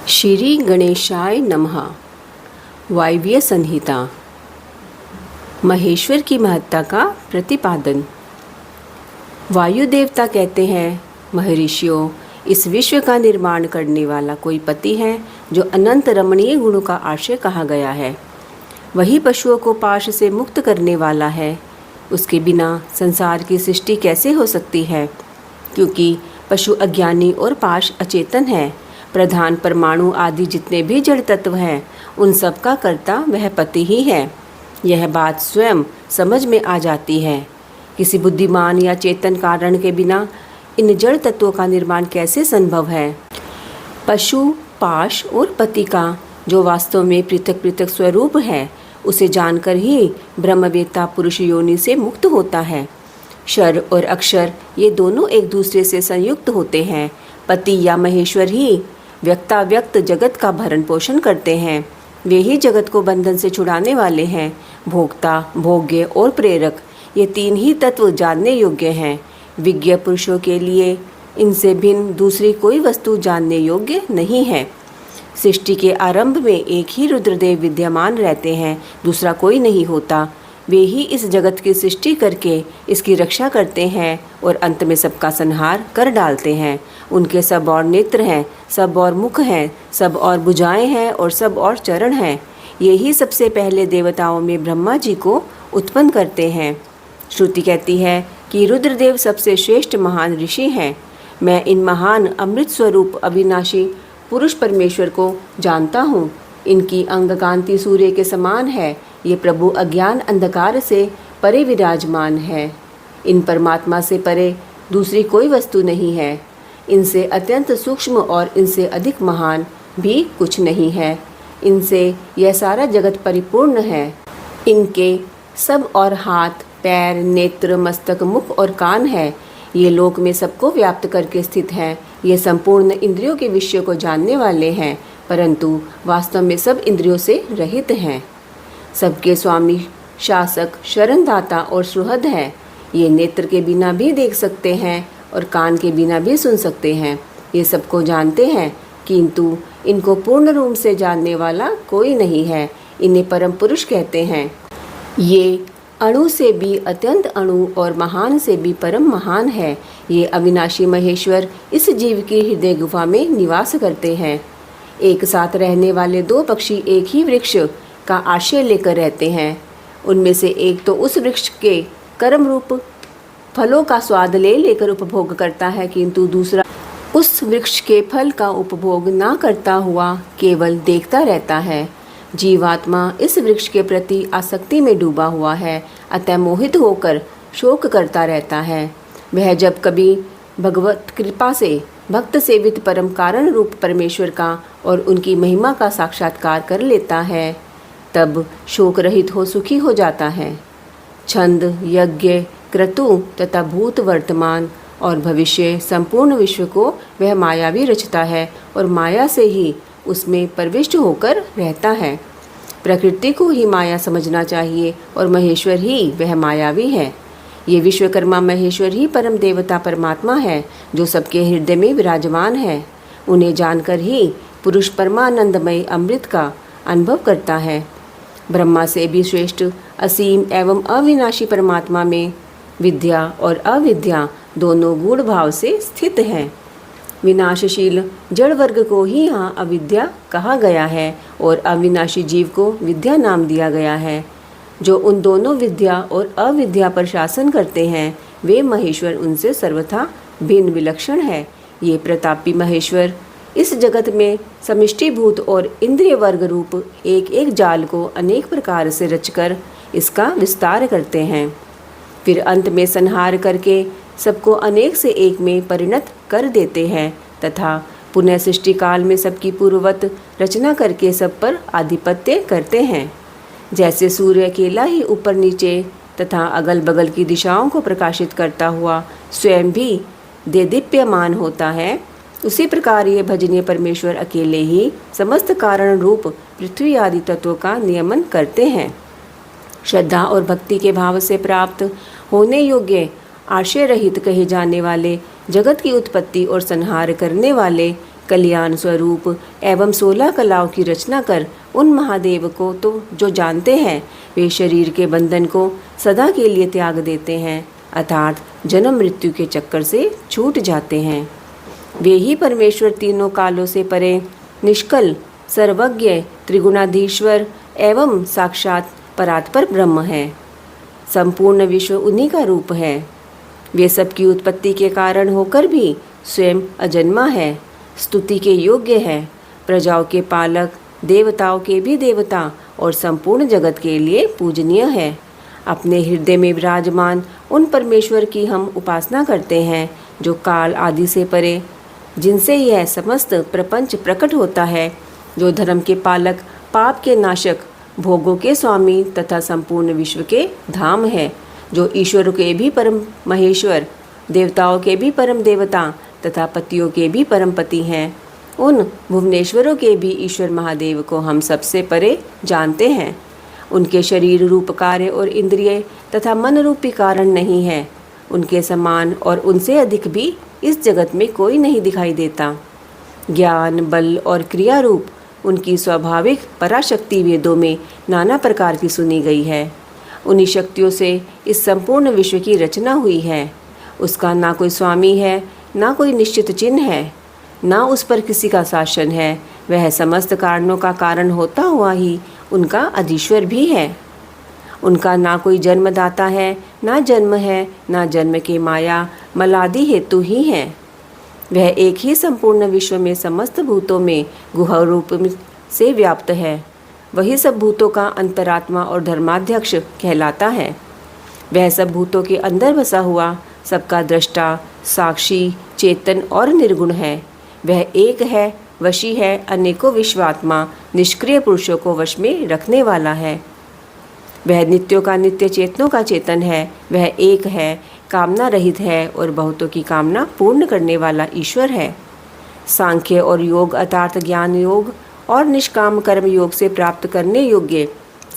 श्री गणेशाय नमः। वायव्य संहिता। महेश्वर की महत्ता का प्रतिपादन। वायु देवता कहते हैं, महर्षियों, इस विश्व का निर्माण करने वाला कोई पति है जो अनंत रमणीय गुणों का आश्रय कहा गया है। वही पशुओं को पाश से मुक्त करने वाला है। उसके बिना संसार की सृष्टि कैसे हो सकती है, क्योंकि पशु अज्ञानी और पाश अचेतन है। प्रधान परमाणु आदि जितने भी जड़ तत्व हैं, उन सब का कर्ता वह पति ही है। यह बात स्वयं समझ में आ जाती है। किसी बुद्धिमान या चेतन कारण के बिना इन जड़ तत्वों का निर्माण कैसे संभव है। पशु, पाश और पति का जो वास्तव में पृथक पृथक स्वरूप है, उसे जानकर ही ब्रह्मवेत्ता पुरुष योनि से मुक्त होता है। क्षर और अक्षर ये दोनों एक दूसरे से संयुक्त होते हैं। पति या महेश्वर ही व्यक्ताव्यक्त जगत का भरण पोषण करते हैं। वे ही जगत को बंधन से छुड़ाने वाले हैं। भोक्ता, भोग्य और प्रेरक, ये तीन ही तत्व जानने योग्य हैं। विज्ञ पुरुषों के लिए इनसे भिन्न दूसरी कोई वस्तु जानने योग्य नहीं है। सृष्टि के आरंभ में एक ही रुद्रदेव विद्यमान रहते हैं, दूसरा कोई नहीं होता। वे ही इस जगत की सृष्टि करके इसकी रक्षा करते हैं और अंत में सबका संहार कर डालते हैं। उनके सब और नेत्र हैं, सब और मुख हैं, सब और भुजाएं हैं और सब और चरण हैं। ये ही सबसे पहले देवताओं में ब्रह्मा जी को उत्पन्न करते हैं। श्रुति कहती है कि रुद्रदेव सबसे श्रेष्ठ महान ऋषि हैं। मैं इन महान अमृत स्वरूप अविनाशी पुरुष परमेश्वर को जानता हूँ। इनकी अंग कांति सूर्य के समान है। ये प्रभु अज्ञान अंधकार से परे विराजमान है। इन परमात्मा से परे दूसरी कोई वस्तु नहीं है। इनसे अत्यंत सूक्ष्म और इनसे अधिक महान भी कुछ नहीं है। इनसे यह सारा जगत परिपूर्ण है। इनके सब और हाथ, पैर, नेत्र, मस्तक, मुख और कान है। ये लोक में सबको व्याप्त करके स्थित हैं। ये संपूर्ण इंद्रियों के विषय को जानने वाले हैं, परंतु वास्तव में सब इंद्रियों से रहित हैं। सबके स्वामी, शासक, शरणदाता और सुहृद है। ये नेत्र के बिना भी देख सकते हैं और कान के बिना भी सुन सकते हैं। ये सबको जानते हैं, किंतु इनको पूर्ण रूप से जानने वाला कोई नहीं है। इन्हें परम पुरुष कहते हैं। ये अणु से भी अत्यंत अणु और महान से भी परम महान है। ये अविनाशी महेश्वर इस जीव की हृदय गुफा में निवास करते हैं। एक साथ रहने वाले दो पक्षी एक ही वृक्ष का आश्रय लेकर रहते हैं। उनमें से एक तो उस वृक्ष के कर्म रूप फलों का स्वाद ले लेकर उपभोग करता है, किंतु दूसरा उस वृक्ष के फल का उपभोग ना करता हुआ केवल देखता रहता है। जीवात्मा इस वृक्ष के प्रति आसक्ति में डूबा हुआ है, अतः मोहित होकर शोक करता रहता है। वह जब कभी भगवत कृपा से भक्त सेवित परम कारण रूप परमेश्वर का और उनकी महिमा का साक्षात्कार कर लेता है, तब शोक रहित हो सुखी हो जाता है। छंद, यज्ञ, क्रतु तथा भूत, वर्तमान और भविष्य संपूर्ण विश्व को वह मायावी रचता है और माया से ही उसमें प्रविष्ट होकर रहता है। प्रकृति को ही माया समझना चाहिए और महेश्वर ही वह मायावी है। ये विश्वकर्मा महेश्वर ही परम देवता परमात्मा है, जो सबके हृदय में विराजमान है। उन्हें जानकर ही पुरुष परमानंदमय अमृत का अनुभव करता है। ब्रह्मा से भी श्रेष्ठ असीम एवं अविनाशी परमात्मा में विद्या और अविद्या दोनों गूढ़ भाव से स्थित हैं। विनाशशील जड़ वर्ग को ही यहाँ अविद्या कहा गया है और अविनाशी जीव को विद्या नाम दिया गया है। जो उन दोनों विद्या और अविद्या पर शासन करते हैं, वे महेश्वर उनसे सर्वथा भिन्न विलक्षण है। ये प्रतापी महेश्वर इस जगत में समष्टिभूत और इंद्रिय वर्ग रूप एक एक जाल को अनेक प्रकार से रचकर इसका विस्तार करते हैं। फिर अंत में संहार करके सबको अनेक से एक में परिणत कर देते हैं तथा पुनः सृष्टि काल में सबकी पूर्ववत रचना करके सब पर आधिपत्य करते हैं। जैसे सूर्य अकेला ही ऊपर नीचे तथा अगल बगल की दिशाओं को प्रकाशित करता हुआ स्वयं भी देदीप्यमान होता है, उसी प्रकार ये भजनीय परमेश्वर अकेले ही समस्त कारण रूप पृथ्वी आदि तत्वों का नियमन करते हैं। श्रद्धा और भक्ति के भाव से प्राप्त होने योग्य आशय रहित कहे जाने वाले जगत की उत्पत्ति और संहार करने वाले कल्याण स्वरूप एवं 16 कलाओं की रचना कर उन महादेव को तो जो जानते हैं वे शरीर के बंधन को सदा के लिए त्याग देते हैं, अर्थात जन्म मृत्यु के चक्कर से छूट जाते हैं। वे ही परमेश्वर तीनों कालों से परे, निष्कल, सर्वज्ञ, त्रिगुणाधीश्वर एवं साक्षात परात्पर ब्रह्म है। संपूर्ण विश्व उन्हीं का रूप है। वे सबकी उत्पत्ति के कारण होकर भी स्वयं अजन्मा है, स्तुति के योग्य है, प्रजाओं के पालक, देवताओं के भी देवता और संपूर्ण जगत के लिए पूजनीय है। अपने हृदय में विराजमान उन परमेश्वर की हम उपासना करते हैं जो काल आदि से परे, जिनसे यह समस्त प्रपंच प्रकट होता है, जो धर्म के पालक, पाप के नाशक, भोगों के स्वामी तथा संपूर्ण विश्व के धाम है, जो ईश्वर के भी परम महेश्वर, देवताओं के भी परम देवता तथा पतियों के भी परम पति हैं। उन भुवनेश्वरों के भी ईश्वर महादेव को हम सबसे परे जानते हैं। उनके शरीर रूप कार्य और इंद्रिय तथा मन रूपी कारण नहीं है। उनके समान और उनसे अधिक भी इस जगत में कोई नहीं दिखाई देता। ज्ञान, बल और क्रिया रूप उनकी स्वाभाविक पराशक्ति वेदों में नाना प्रकार की सुनी गई है। उन्हीं शक्तियों से इस संपूर्ण विश्व की रचना हुई है। उसका ना कोई स्वामी है, ना कोई निश्चित चिन्ह है, ना उस पर किसी का शासन है। वह समस्त कारणों का कारण होता हुआ ही उनका अधीश्वर भी है। उनका ना कोई जन्मदाता है, ना जन्म है, ना जन्म के माया मलादि हेतु ही है। वह एक ही संपूर्ण विश्व में समस्त भूतों में गुहा रूप से व्याप्त है। वही सब भूतों का अंतरात्मा और धर्माध्यक्ष कहलाता है। वह सब भूतों के अंदर बसा हुआ, सबका दृष्टा, साक्षी, चेतन और निर्गुण है। वह एक है, वशी है, अनेकों विश्वात्मा, निष्क्रिय पुरुषों को वश में रखने वाला है। वह नित्यों का नित्य, चेतनों का चेतन है। वह एक है, कामना रहित है और बहुतों की कामना पूर्ण करने वाला ईश्वर है। सांख्य और योग अर्थात ज्ञान योग और निष्काम कर्म योग से प्राप्त करने योग्य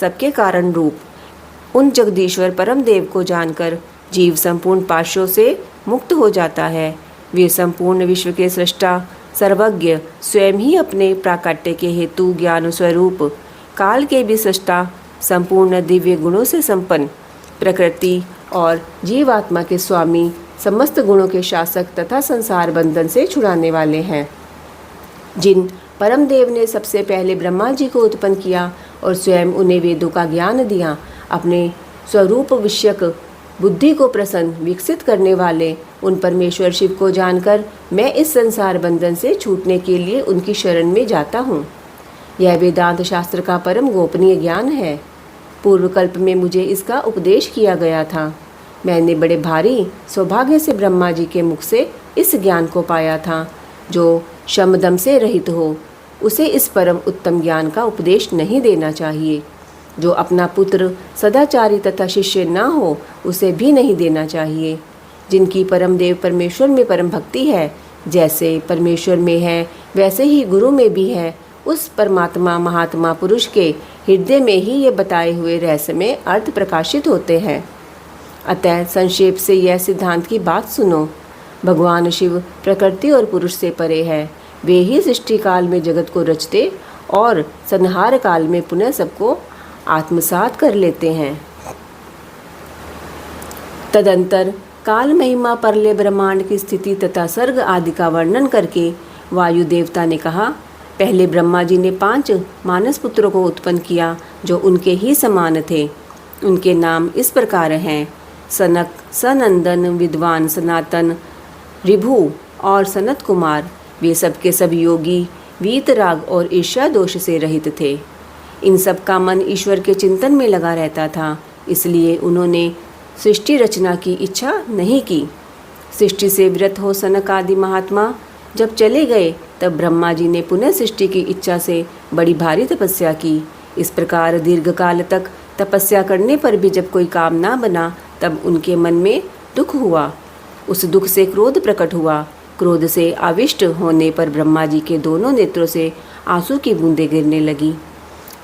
सबके कारण रूप उन जगदीश्वर परम देव को जानकर जीव संपूर्ण पाशों से मुक्त हो जाता है। वे संपूर्ण विश्व के सृष्टा, सर्वज्ञ, स्वयं ही अपने प्राकट्य के हेतु ज्ञान स्वरूप, काल के भी सृष्टा, संपूर्ण दिव्य गुणों से संपन्न, प्रकृति और जीवात्मा के स्वामी, समस्त गुणों के शासक तथा संसार बंधन से छुड़ाने वाले हैं। जिन परम देव ने सबसे पहले ब्रह्मा जी को उत्पन्न किया और स्वयं उन्हें वेदों का ज्ञान दिया, अपने स्वरूप विषयक बुद्धि को प्रसन्न विकसित करने वाले उन परमेश्वर शिव को जानकर मैं इस संसार बंधन से छूटने के लिए उनकी शरण में जाता हूँ। यह वेदांत शास्त्र का परम गोपनीय ज्ञान है। पूर्व कल्प में मुझे इसका उपदेश किया गया था। मैंने बड़े भारी सौभाग्य से ब्रह्मा जी के मुख से इस ज्ञान को पाया था। जो शमदम से रहित हो उसे इस परम उत्तम ज्ञान का उपदेश नहीं देना चाहिए। जो अपना पुत्र सदाचारी तथा शिष्य न हो उसे भी नहीं देना चाहिए। जिनकी परम देव परमेश्वर में परम भक्ति है, जैसे परमेश्वर में है वैसे ही गुरु में भी है, उस परमात्मा महात्मा पुरुष के हृदय में ही ये बताए हुए रहस्यमय अर्थ प्रकाशित होते हैं। अतः संक्षेप से यह सिद्धांत की बात सुनो। भगवान शिव प्रकृति और पुरुष से परे है। वे ही सृष्टि काल में जगत को रचते और संहार काल में पुनः सबको आत्मसात कर लेते हैं। तदंतर काल महिमा परले ब्रह्मांड की स्थिति तथा सर्ग आदि का वर्णन करके वायु देवता ने कहा, पहले ब्रह्मा जी ने 5 मानस पुत्रों को उत्पन्न किया जो उनके ही समान थे। उनके नाम इस प्रकार हैं: सनक, सनंदन, विद्वान, सनातन, ऋभु और सनत कुमार। वे सबके सब योगी, वीतराग और ईर्ष्या दोष से रहित थे। इन सब का मन ईश्वर के चिंतन में लगा रहता था, इसलिए उन्होंने सृष्टि रचना की इच्छा नहीं की। सृष्टि से विरत हो सनक आदि महात्मा जब चले गए, तब ब्रह्मा जी ने पुनः सृष्टि की इच्छा से बड़ी भारी तपस्या की। इस प्रकार दीर्घ काल तक तपस्या करने पर भी जब कोई काम ना बना, तब उनके मन में दुख हुआ। उस दुख से क्रोध प्रकट हुआ। क्रोध से आविष्ट होने पर ब्रह्मा जी के दोनों नेत्रों से आंसू की बूंदें गिरने लगी।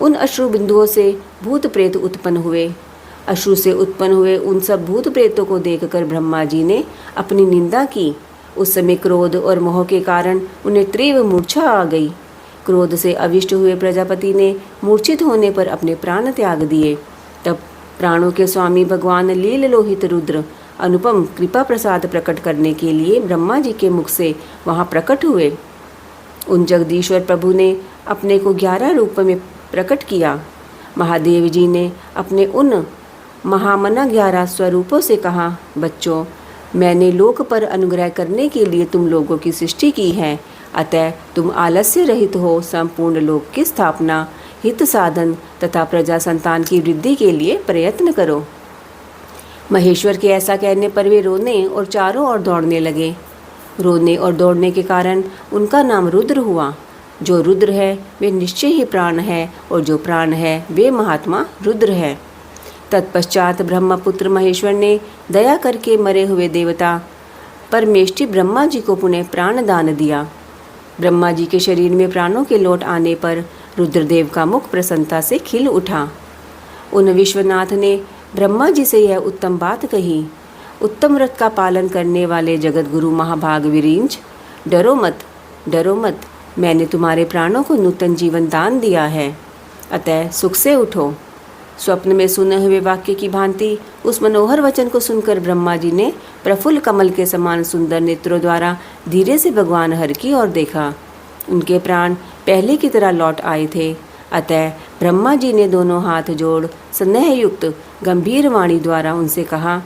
उन अश्रु बिंदुओं से भूत प्रेत उत्पन्न हुए। अश्रु से उत्पन्न हुए उन सब भूत प्रेतों को देखकर ब्रह्मा जी ने अपनी निंदा की उस समय क्रोध और मोह के कारण उन्हें तीव्र मूर्छा आ गई। क्रोध से अविष्ट हुए प्रजापति ने मूर्छित होने पर अपने प्राण त्याग दिए। तब प्राणों के स्वामी भगवान लील लोहित रुद्र अनुपम कृपा प्रसाद प्रकट करने के लिए ब्रह्मा जी के मुख से वहाँ प्रकट हुए। उन जगदीश्वर प्रभु ने अपने को 11 रूप में प्रकट किया। महादेव जी ने अपने उन महामना 11 स्वरूपों से कहा, बच्चों, मैंने लोक पर अनुग्रह करने के लिए तुम लोगों की सृष्टि की है, अतः तुम आलस्य रहित हो संपूर्ण लोक की स्थापना, हित साधन तथा प्रजा संतान की वृद्धि के लिए प्रयत्न करो। महेश्वर के ऐसा कहने पर वे रोने और चारों ओर दौड़ने लगे। रोने और दौड़ने के कारण उनका नाम रुद्र हुआ। जो रुद्र है वे निश्चय ही प्राण है, और जो प्राण है वे महात्मा रुद्र है। तत्पश्चात ब्रह्मपुत्र महेश्वर ने दया करके मरे हुए देवता परमेष्टि ब्रह्मा जी को पुनः प्राण दान दिया। ब्रह्मा जी के शरीर में प्राणों के लौट आने पर रुद्रदेव का मुख प्रसन्नता से खिल उठा। उन विश्वनाथ ने ब्रह्मा जी से यह उत्तम बात कही, उत्तम व्रत का पालन करने वाले जगत गुरु महाभाग विरिंच, डरो मत, डरो मत, मैंने तुम्हारे प्राणों को नूतन जीवन दान दिया है, अतः सुख से उठो। स्वप्न में सुने हुए वाक्य की भांति उस मनोहर वचन को सुनकर ब्रह्मा जी ने प्रफुल्ल कमल के समान सुंदर नेत्रों द्वारा धीरे से भगवान हर की ओर देखा। उनके प्राण पहले की तरह लौट आए थे। अतः ब्रह्मा जी ने दोनों हाथ जोड़ स्नेहयुक्त गंभीर वाणी द्वारा उनसे कहा,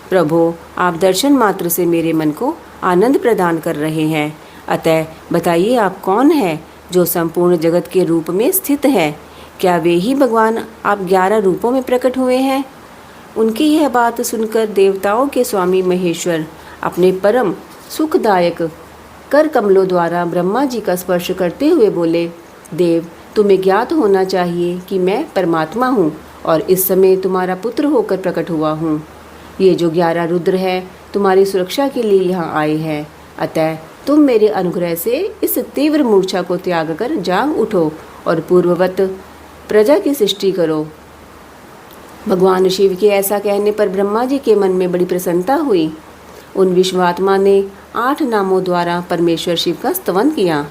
प्रभो, आप दर्शन मात्र से मेरे मन को आनंद प्रदान कर रहे हैं, अतः बताइए आप कौन है जो संपूर्ण जगत के रूप में स्थित है? क्या वे ही भगवान आप 11 रूपों में प्रकट हुए हैं? उनकी यह बात सुनकर देवताओं के स्वामी महेश्वर अपने परम सुखदायक कर कमलों द्वारा ब्रह्मा जी का स्पर्श करते हुए बोले, देव, तुम्हें ज्ञात होना चाहिए कि मैं परमात्मा हूँ और इस समय तुम्हारा पुत्र होकर प्रकट हुआ हूँ। ये जो 11 रुद्र है तुम्हारी सुरक्षा के लिए यहाँ आए हैं, अतः तुम मेरे अनुग्रह से इस तीव्र मूर्छा को त्याग कर जाग उठो और पूर्ववत प्रजा की सृष्टि करो। भगवान शिव के ऐसा कहने पर ब्रह्मा जी के मन में बड़ी प्रसन्नता हुई। उन विश्वात्मा ने 8 नामों द्वारा परमेश्वर शिव का स्तवन किया।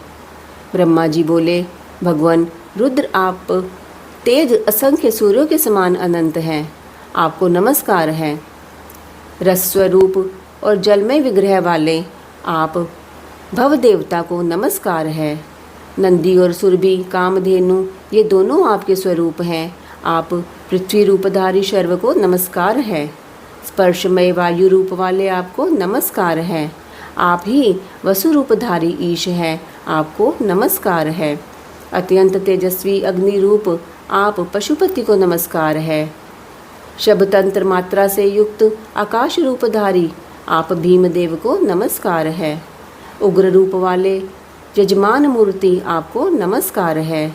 ब्रह्मा जी बोले, भगवान रुद्र, आप तेज असंख्य सूर्यों के समान अनंत हैं, आपको नमस्कार है। रस स्वरूप और जलमय विग्रह वाले आप भव देवता को नमस्कार है। नंदी और सुरभि कामधेनु ये दोनों आपके स्वरूप हैं। आप पृथ्वी रूपधारी शर्व को नमस्कार है। स्पर्शमय वायु रूप वाले आपको नमस्कार है। आप ही वसु रूपधारी ईश हैं, आपको नमस्कार है। अत्यंत तेजस्वी अग्नि रूप आप पशुपति को नमस्कार है। शब्दतंत्र मात्रा से युक्त आकाश रूपधारी आप भीमदेव को नमस्कार है। उग्र रूप वाले यजमान मूर्ति आपको नमस्कार है।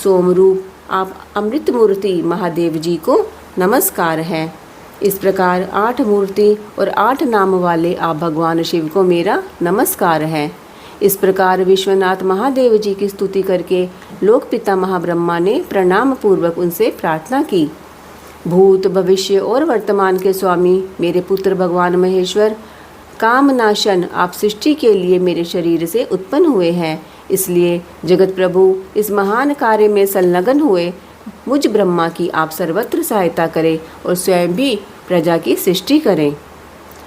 सोम रूप आप अमृत मूर्ति महादेव जी को नमस्कार है। इस प्रकार 8 मूर्ति और 8 नाम वाले आप भगवान शिव को मेरा नमस्कार है। इस प्रकार विश्वनाथ महादेव जी की स्तुति करके लोकपिता महाब्रह्मा ने प्रणाम पूर्वक उनसे प्रार्थना की, भूत भविष्य और वर्तमान के स्वामी मेरे पुत्र भगवान महेश्वर, कामनाशन, आप सृष्टि के लिए मेरे शरीर से उत्पन्न हुए हैं, इसलिए जगत प्रभु इस महान कार्य में संलग्न हुए मुझ ब्रह्मा की आप सर्वत्र सहायता करें और स्वयं भी प्रजा की सृष्टि करें।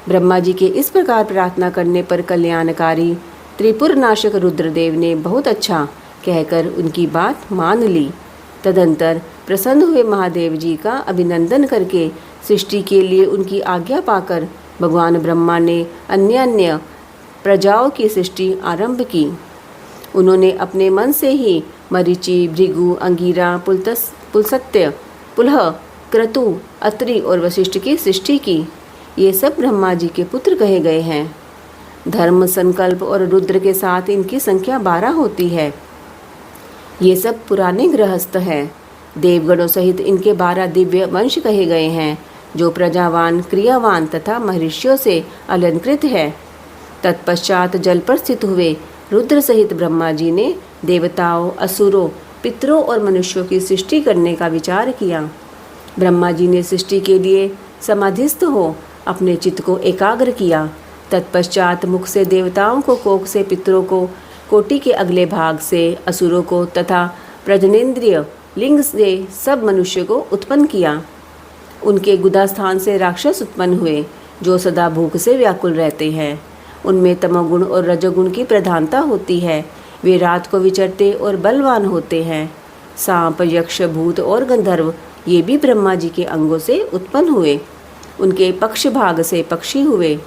ब्रह्मा जी के इस प्रकार प्रार्थना करने पर कल्याणकारी त्रिपुर नाशक रुद्रदेव ने बहुत अच्छा कहकर उनकी बात मान ली। तदंतर प्रसन्न हुए महादेव जी का अभिनंदन करके सृष्टि के लिए उनकी आज्ञा पाकर भगवान ब्रह्मा ने अन्य अन्य प्रजाओं की सृष्टि आरंभ की। उन्होंने अपने मन से ही मरीचि, भृगु, अंगिरा, पुलसत्य, पुलह, क्रतु, अत्रि और वशिष्ठ की सृष्टि की। ये सब ब्रह्मा जी के पुत्र कहे गए हैं। धर्म, संकल्प और रुद्र के साथ इनकी संख्या 12 होती है। ये सब पुराने गृहस्थ हैं। देवगणों सहित इनके 12 दिव्य वंश कहे गए हैं, जो प्रजावान, क्रियावान तथा महर्षियों से अलंकृत है। तत्पश्चात जल पर स्थित हुए रुद्र सहित ब्रह्मा जी ने देवताओं, असुरों, पितरों और मनुष्यों की सृष्टि करने का विचार किया। ब्रह्मा जी ने सृष्टि के लिए समाधिस्थ हो अपने चित्त को एकाग्र किया। तत्पश्चात मुख से देवताओं को, कोख से पितरों को, कोटि के अगले भाग से असुरों को तथा प्रजनेन्द्रिय लिंग से सब मनुष्य को उत्पन्न किया। उनके गुदा स्थान से राक्षस उत्पन्न हुए जो सदा भूख से व्याकुल रहते हैं। उनमें तमोगुण और रजोगुण की प्रधानता होती है। वे रात को विचरते और बलवान होते हैं। सांप, यक्ष, भूत और गंधर्व ये भी ब्रह्मा जी के अंगों से उत्पन्न हुए। उनके पक्ष भाग से पक्षी हुए।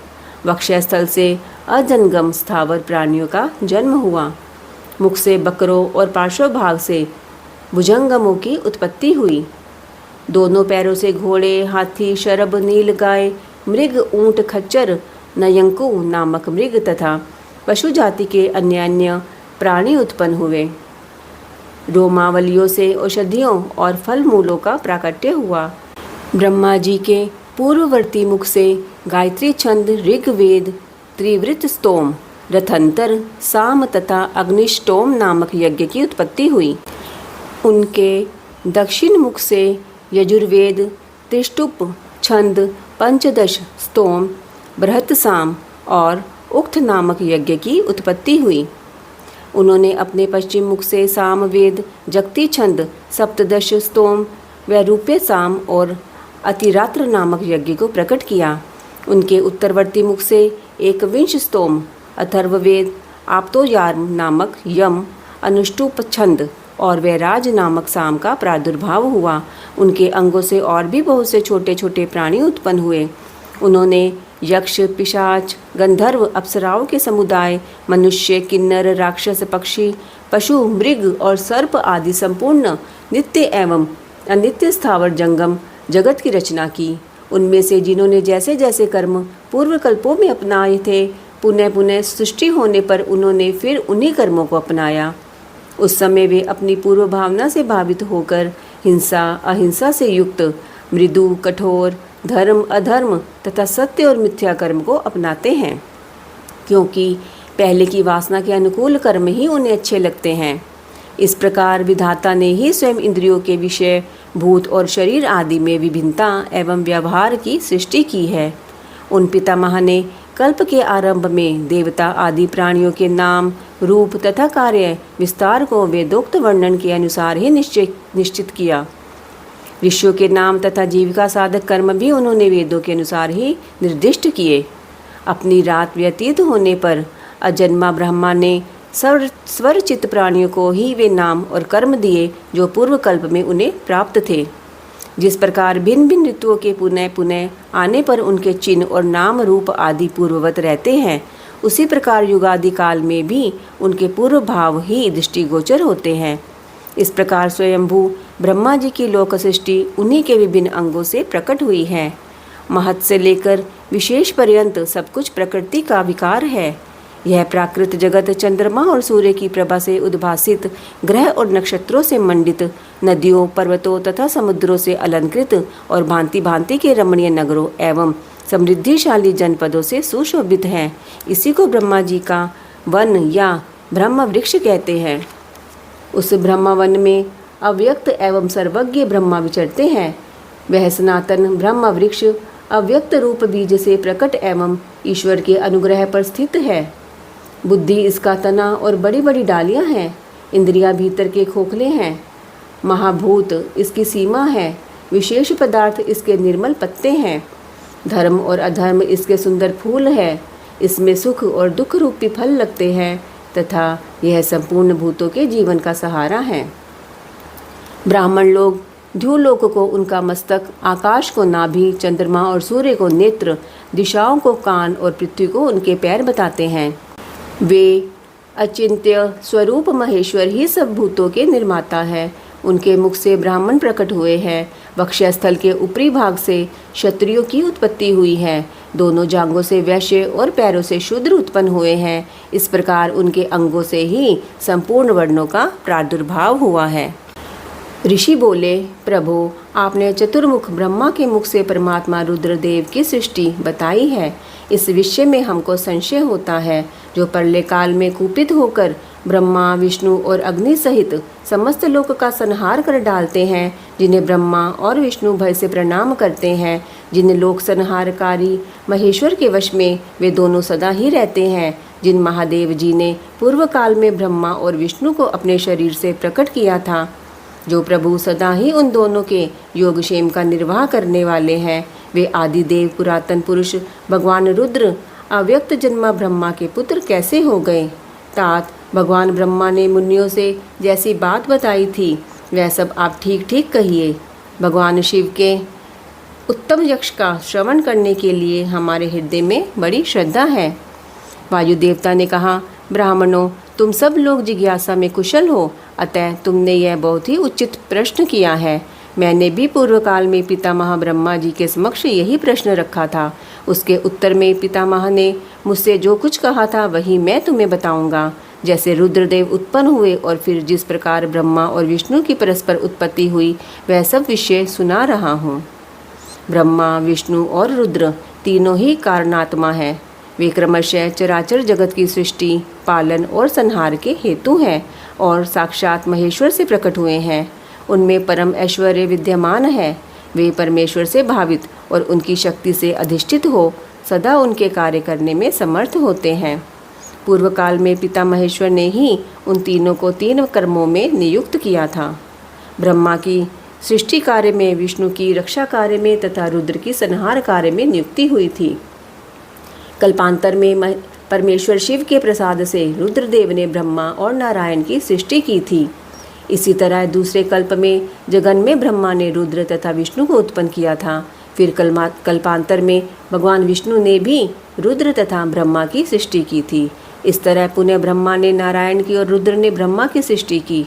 वक्षस्थल से अजंगम स्थावर प्राणियों का जन्म हुआ। मुख से बकरों और पार्श्व भाग से भुजंगमों की उत्पत्ति हुई। दोनों पैरों से घोड़े, हाथी, शरभ, नील गाय, मृग, ऊंट, खच्चर, नयंकु नामक मृग तथा पशु जाति के अन्य अन्य प्राणी उत्पन्न हुए। रोमावलियों से औषधियों और फल मूलों का प्राकट्य हुआ। ब्रह्मा जी के पूर्ववर्ती मुख से गायत्री छंद, ऋग्वेद, त्रिवृत स्तोम, रथंतर, साम तथा अग्निष्टोम नामक यज्ञ की उत्पत्ति हुई। उनके दक्षिण मुख से यजुर्वेद, त्रिष्टुप छंद, पंचदश स्तोम, बृहत साम और उक्त नामक यज्ञ की उत्पत्ति हुई। उन्होंने अपने पश्चिम मुख से सामवेद, जगती छंद, सप्तदश स्तोम, वैरूप्य साम और अतिरात्र नामक यज्ञ को प्रकट किया। उनके उत्तरवर्ती मुख से एकविंश स्तोम, अथर्ववेद, आप्तोयार्म नामक यम, अनुष्टुप छंद और वैराज नामक साम का प्रादुर्भाव हुआ। उनके अंगों से और भी बहुत से छोटे छोटे प्राणी उत्पन्न हुए। उन्होंने यक्ष, पिशाच, गंधर्व, अप्सराओं के समुदाय, मनुष्य, किन्नर, राक्षस, पक्षी, पशु, मृग और सर्प आदि संपूर्ण नित्य एवं अनित्य स्थावर जंगम जगत की रचना की। उनमें से जिन्होंने जैसे जैसे कर्म पूर्व कल्पों में अपनाए थे, पुनः पुनः सृष्टि होने पर उन्होंने फिर उन्हीं कर्मों को अपनाया। उस समय वे अपनी पूर्व भावना से भावित होकर हिंसा, अहिंसा से युक्त, मृदु, कठोर, धर्म, अधर्म तथा सत्य और मिथ्या कर्म को अपनाते हैं, क्योंकि पहले की वासना के अनुकूल कर्म ही उन्हें अच्छे लगते हैं। इस प्रकार विधाता ने ही स्वयं इंद्रियों के विषय, भूत और शरीर आदि में विभिन्नता एवं व्यवहार की सृष्टि की है। उन पितामह ने कल्प के आरंभ में देवता आदि प्राणियों के नाम, रूप तथा कार्य विस्तार को वेदोक्त वर्णन के अनुसार ही निश्चित किया। ऋषियों के नाम तथा जीविका साधक कर्म भी उन्होंने वेदों के अनुसार ही निर्दिष्ट किए। अपनी रात व्यतीत होने पर अजन्मा ब्रह्मा ने स्वरचित प्राणियों को ही वे नाम और कर्म दिए जो पूर्व कल्प में उन्हें प्राप्त थे। जिस प्रकार भिन्न भिन्न ऋतुओं के पुनः पुनः आने पर उनके चिन्ह और नाम रूप आदि पूर्ववत रहते हैं, उसी प्रकार युगादि काल में भी उनके पूर्व भाव ही दृष्टिगोचर होते हैं। इस प्रकार स्वयंभू ब्रह्मा जी की लोक सृष्टि उन्हीं के विभिन्न अंगों से प्रकट हुई है। महत से लेकर विशेष पर्यंत सब कुछ प्रकृति का विकार है। यह प्राकृत जगत चंद्रमा और सूर्य की प्रभा से उद्भासित, ग्रह और नक्षत्रों से मंडित, नदियों, पर्वतों तथा समुद्रों से अलंकृत और भांति भांति के रमणीय नगरों एवं समृद्धिशाली जनपदों से सुशोभित है। इसी को ब्रह्मा जी का वन या ब्रह्म वृक्ष कहते हैं। उस ब्रह्म वन में अव्यक्त एवं सर्वज्ञ ब्रह्मा विचरते हैं। वह सनातन ब्रह्म वृक्ष अव्यक्त रूप बीज से प्रकट एवं ईश्वर के अनुग्रह पर स्थित है। बुद्धि इसका तना और बड़ी बड़ी डालियां हैं। इंद्रियां भीतर के खोखले हैं। महाभूत इसकी सीमा है। विशेष पदार्थ इसके निर्मल पत्ते हैं। धर्म और अधर्म इसके सुंदर फूल है। इसमें सुख और दुख रूपी फल लगते हैं तथा यह संपूर्ण भूतों के जीवन का सहारा है। ब्राह्मण लोग ध्युलोक को उनका मस्तक, आकाश को नाभि, चंद्रमा और सूर्य को नेत्र, दिशाओं को कान और पृथ्वी को उनके पैर बताते हैं। वे अचिंत्य स्वरूप महेश्वर ही सब भूतों के निर्माता है। उनके मुख से ब्राह्मण प्रकट हुए हैं। वक्षस्थल के ऊपरी भाग से क्षत्रियों की उत्पत्ति हुई है। दोनों जांघों से वैश्य और पैरों से शूद्र उत्पन्न हुए हैं। इस प्रकार उनके अंगों से ही संपूर्ण वर्णों का प्रादुर्भाव हुआ है। ऋषि बोले, प्रभु, आपने चतुर्मुख ब्रह्मा के मुख से परमात्मा रुद्रदेव की सृष्टि बताई है। इस विषय में हमको संशय होता है। जो प्रलय काल में कुपित होकर ब्रह्मा, विष्णु और अग्नि सहित समस्त लोक का संहार कर डालते हैं। जिन्हें ब्रह्मा और विष्णु भय से प्रणाम करते हैं, जिन लोक संहारकारी महेश्वर के वश में वे दोनों सदा ही रहते हैं, जिन महादेव जी ने पूर्व काल में ब्रह्मा और विष्णु को अपने शरीर से प्रकट किया था, जो प्रभु सदा ही उन दोनों के योगक्षेम का निर्वाह करने वाले हैं, वे आदिदेव पुरातन पुरुष भगवान रुद्र अव्यक्त जन्मा ब्रह्मा के पुत्र कैसे हो गए। तात भगवान ब्रह्मा ने मुनियों से जैसी बात बताई थी वह सब आप ठीक ठीक कहिए। भगवान शिव के उत्तम यक्ष का श्रवण करने के लिए हमारे हृदय में बड़ी श्रद्धा है। वायु देवता ने कहा, ब्राह्मणों, तुम सब लोग जिज्ञासा में कुशल हो, अतः तुमने यह बहुत ही उचित प्रश्न किया है। मैंने भी पूर्व काल में पितामह ब्रह्मा जी के समक्ष यही प्रश्न रखा था। उसके उत्तर में पितामह ने मुझसे जो कुछ कहा था वही मैं तुम्हें बताऊंगा। जैसे रुद्रदेव उत्पन्न हुए और फिर जिस प्रकार ब्रह्मा और विष्णु की परस्पर उत्पत्ति हुई, वह सब विषय सुना रहा हूँ। ब्रह्मा, विष्णु और रुद्र तीनों ही कारणात्मा हैं। वे क्रमशः चराचर जगत की सृष्टि, पालन और संहार के हेतु हैं और साक्षात महेश्वर से प्रकट हुए हैं। उनमें परम ऐश्वर्य विद्यमान है। वे परमेश्वर से भावित और उनकी शक्ति से अधिष्ठित हो सदा उनके कार्य करने में समर्थ होते हैं। पूर्व काल में पिता महेश्वर ने ही उन तीनों को 3 कर्मों में नियुक्त किया था। ब्रह्मा की सृष्टि कार्य में, विष्णु की रक्षा कार्य में तथा रुद्र की संहार कार्य में नियुक्ति हुई थी। कल्पांतर में परमेश्वर शिव के प्रसाद से रुद्रदेव ने ब्रह्मा और नारायण की सृष्टि की थी। इसी तरह दूसरे कल्प में जगन में ब्रह्मा ने रुद्र तथा विष्णु को उत्पन्न किया था। फिर कल्पांतर में भगवान विष्णु ने भी रुद्र तथा ब्रह्मा की सृष्टि की थी। इस तरह पुनः ब्रह्मा ने नारायण की और रुद्र ने ब्रह्मा की सृष्टि की।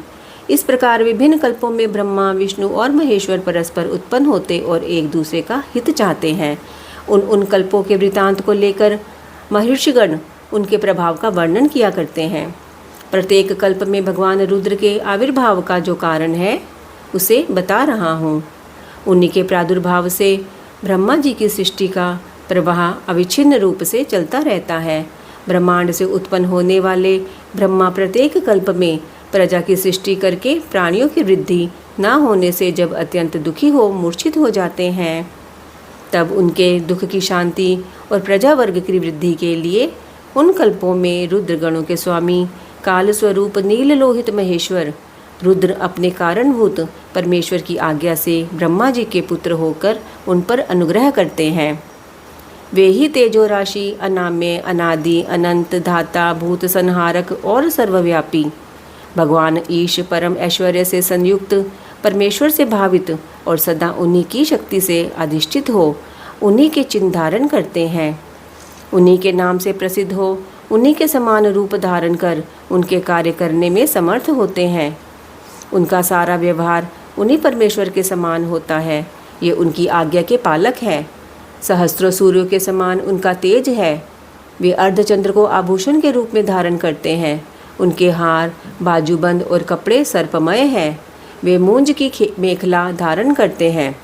इस प्रकार विभिन्न कल्पों में ब्रह्मा, विष्णु और महेश्वर परस्पर उत्पन्न होते और एक दूसरे का हित चाहते हैं। उन कल्पों के वृतांत को लेकर महर्षिगण उनके प्रभाव का वर्णन किया करते हैं। प्रत्येक कल्प में भगवान रुद्र के आविर्भाव का जो कारण है उसे बता रहा हूँ। उन्हीं के प्रादुर्भाव से ब्रह्मा जी की सृष्टि का प्रवाह अविच्छिन्न रूप से चलता रहता है। ब्रह्मांड से उत्पन्न होने वाले ब्रह्मा प्रत्येक कल्प में प्रजा की सृष्टि करके प्राणियों की वृद्धि न होने से जब अत्यंत दुखी हो मूर्छित हो जाते हैं, तब उनके दुख की शांति और प्रजा वर्ग की वृद्धि के लिए उन कल्पों में रुद्रगणों के स्वामी काल स्वरूप नील लोहित महेश्वर रुद्र अपने कारणभूत परमेश्वर की आज्ञा से ब्रह्मा जी के पुत्र होकर उन पर अनुग्रह करते हैं। वे ही तेजो राशि, अनाम्य, अनादि, अनंत, धाता, भूत संहारक और सर्वव्यापी भगवान ईश परम ऐश्वर्य से संयुक्त, परमेश्वर से भावित और सदा उन्हीं की शक्ति से अधिष्ठित हो उन्हीं के चिन्ह धारण करते हैं। उन्हीं के नाम से प्रसिद्ध हो, उन्हीं के समान रूप धारण कर उनके कार्य करने में समर्थ होते हैं। उनका सारा व्यवहार उन्हीं परमेश्वर के समान होता है। ये उनकी आज्ञा के पालक है। सहस्त्रों सूर्यों के समान उनका तेज है। वे अर्धचंद्र को आभूषण के रूप में धारण करते हैं। उनके हार, बाजूबंद और कपड़े सर्पमय हैं। वे मूंज की मेखला धारण करते हैं।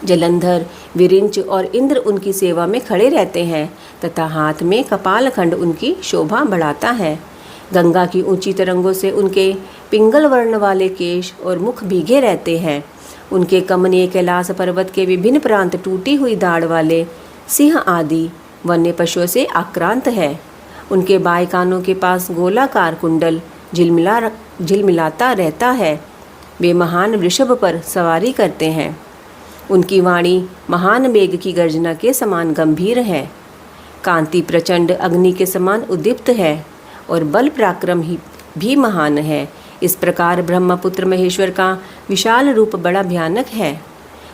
जलंधर, विरिंच और इंद्र उनकी सेवा में खड़े रहते हैं तथा हाथ में कपाल खंड उनकी शोभा बढ़ाता है। गंगा की ऊंची तरंगों से उनके पिंगल वर्ण वाले केश और मुख भीगे रहते हैं। उनके कमनीय कैलाश पर्वत के विभिन्न प्रांत टूटी हुई दाढ़ वाले सिंह आदि वन्य पशुओं से आक्रांत है। उनके बाएं कानों के पास गोलाकार कुंडल झिलमिलाता रहता है। वे महान वृषभ पर सवारी करते हैं। उनकी वाणी महान मेघ की गर्जना के समान गंभीर है। कांति प्रचंड अग्नि के समान उद्दीप्त है और बल पराक्रम ही भी महान है। इस प्रकार ब्रह्मपुत्र महेश्वर का विशाल रूप बड़ा भयानक है।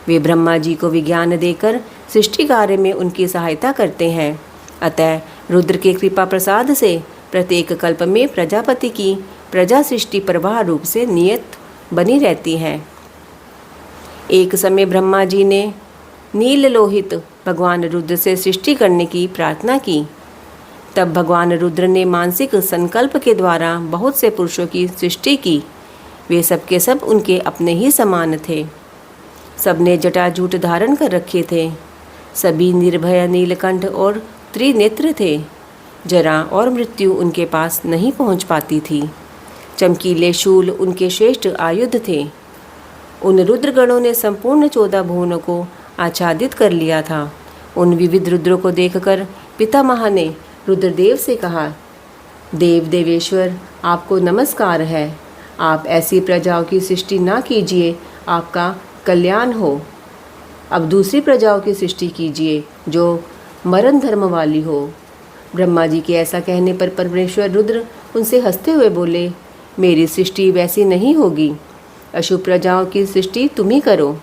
वे ब्रह्मा जी को विज्ञान देकर सृष्टि कार्य में उनकी सहायता करते हैं। अतः रुद्र के कृपा प्रसाद से प्रत्येक कल्प में प्रजापति की प्रजा सृष्टि प्रवाह रूप से नियत बनी रहती है। एक समय ब्रह्मा जी ने नील लोहित भगवान रुद्र से सृष्टि करने की प्रार्थना की। तब भगवान रुद्र ने मानसिक संकल्प के द्वारा बहुत से पुरुषों की सृष्टि की। वे सबके सब उनके अपने ही समान थे। सबने जटाजूट धारण कर रखे थे। सभी निर्भय, नीलकंठ और त्रिनेत्र थे। जरा और मृत्यु उनके पास नहीं पहुंच पाती थी। चमकीले शूल उनके श्रेष्ठ आयुध थे। उन रुद्रगणों ने संपूर्ण 14 भुवनों को आच्छादित कर लिया था। उन विविध रुद्रों को देखकर पितामह ने रुद्रदेव से कहा, देव देवेश्वर, आपको नमस्कार है। आप ऐसी प्रजाओं की सृष्टि ना कीजिए, आपका कल्याण हो। अब दूसरी प्रजाओं की सृष्टि कीजिए जो मरण धर्म वाली हो। ब्रह्मा जी के ऐसा कहने पर परमेश्वर रुद्र उनसे हंसते हुए बोले, मेरी सृष्टि वैसी नहीं होगी। अशुभ प्रजाओं की सृष्टि तुम ही करो।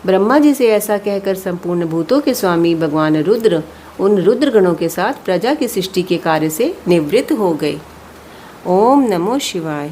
ब्रह्मा जी से ऐसा कहकर संपूर्ण भूतों के स्वामी भगवान रुद्र उन रुद्रगणों के साथ प्रजा की सृष्टि के कार्य से निवृत्त हो गए। ओम नमो शिवाय।